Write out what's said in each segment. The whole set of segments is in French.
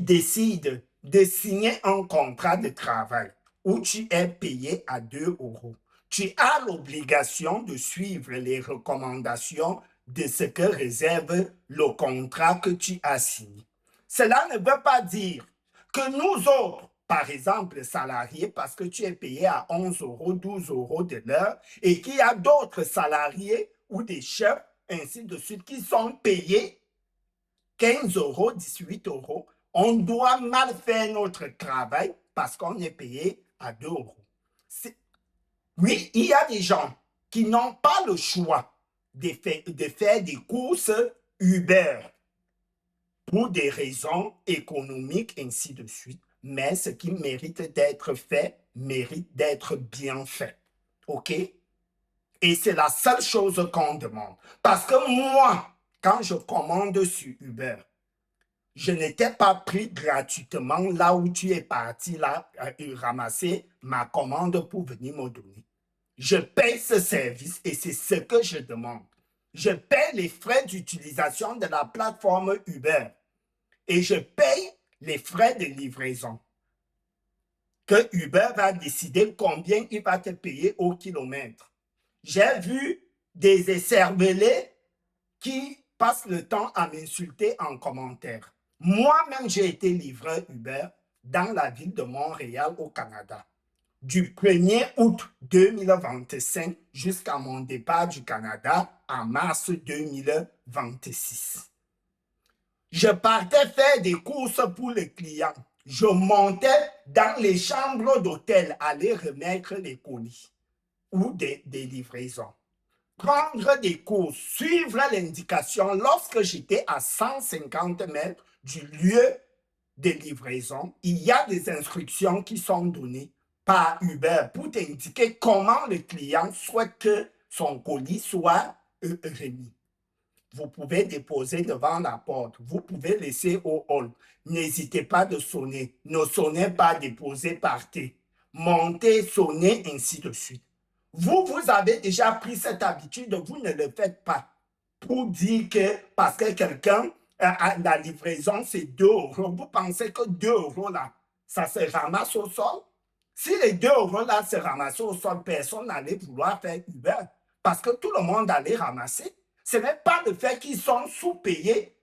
décides de signer un contrat de travail où tu es payé à 2 euros, tu as l'obligation de suivre les recommandations de ce que réserve le contrat que tu as signé. Cela ne veut pas dire que nous autres, par exemple, salariés, parce que tu es payé à 11 euros, 12 euros de l'heure, et qu'il y a d'autres salariés ou des chefs, ainsi de suite, qui sont payés 15 euros, 18 euros, on doit mal faire notre travail parce qu'on est payé à 2 euros. Oui, il y a des gens qui n'ont pas le choix de faire des courses Uber pour des raisons économiques, ainsi de suite. Mais ce qui mérite d'être fait, mérite d'être bien fait. OK? Et c'est la seule chose qu'on demande. Parce que moi, quand je commande sur Uber, je n'étais pas pris gratuitement là où tu es parti là, ramasser ma commande pour venir me donner. Je paye ce service et c'est ce que je demande. Je paye les frais d'utilisation de la plateforme Uber et je paye les frais de livraison. Que Uber va décider combien il va te payer au kilomètre. J'ai vu des écervelés qui passent le temps à m'insulter en commentaire. Moi-même, j'ai été livreur Uber dans la ville de Montréal au Canada. Du 1er août 2025 jusqu'à mon départ du Canada en mars 2026. Je partais faire des courses pour les clients. Je montais dans les chambres d'hôtel, aller remettre les colis ou des livraisons. Prendre des courses, suivre l'indication lorsque j'étais à 150 mètres du lieu de livraison. Il y a des instructions qui sont données par Uber pour t'indiquer comment le client souhaite que son colis soit remis. Vous pouvez déposer devant la porte. Vous pouvez laisser au hall. N'hésitez pas de sonner. Ne sonnez pas, déposez, partez. Montez, sonnez, ainsi de suite. Vous avez déjà pris cette habitude, vous ne le faites pas. Pour dire que parce que quelqu'un, la livraison, c'est 2 euros. Vous pensez que 2 euros là, ça se ramasse au sol? Si les 2 euros là se ramassaient au sol, personne n'allait vouloir faire Uber. Parce que tout le monde allait ramasser. Ce n'est pas le fait qu'ils sont sous-payés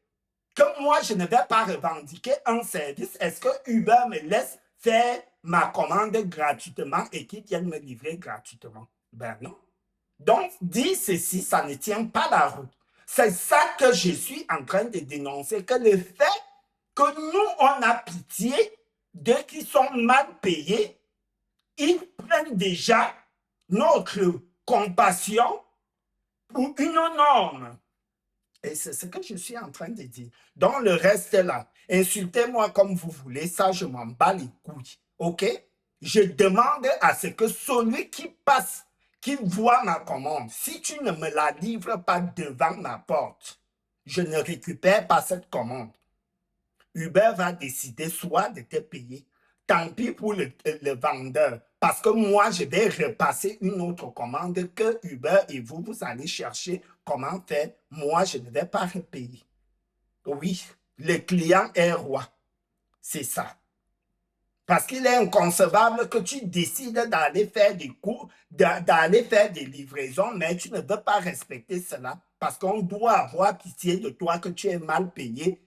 que moi, je ne vais pas revendiquer un service. Est-ce que Uber me laisse faire ma commande gratuitement et qu'ils viennent me livrer gratuitement? Ben non. Donc, dire ceci, ça ne tient pas la route. C'est ça que je suis en train de dénoncer, que le fait que nous, on a pitié d'eux qui sont mal payés, ils prennent déjà notre compassion pour une norme. Et c'est ce que je suis en train de dire. Donc, le reste là, insultez-moi comme vous voulez, ça, je m'en bats les couilles. OK? Je demande à ce que celui qui passe, qui voit ma commande, si tu ne me la livres pas devant ma porte, je ne récupère pas cette commande. Uber va décider soit de te payer. Tant pis pour le vendeur. Parce que moi, je vais repasser une autre commande que Uber et vous allez chercher comment faire. Moi, je ne vais pas repayer. Oui, le client est roi. C'est ça. Parce qu'il est inconcevable que tu décides d'aller faire des cours, d'aller faire des livraisons, mais tu ne veux pas respecter cela parce qu'on doit avoir pitié de toi que tu es mal payé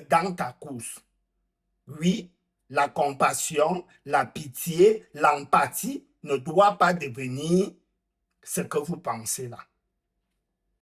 dans ta course. Oui, la compassion, la pitié, l'empathie ne doit pas devenir ce que vous pensez là.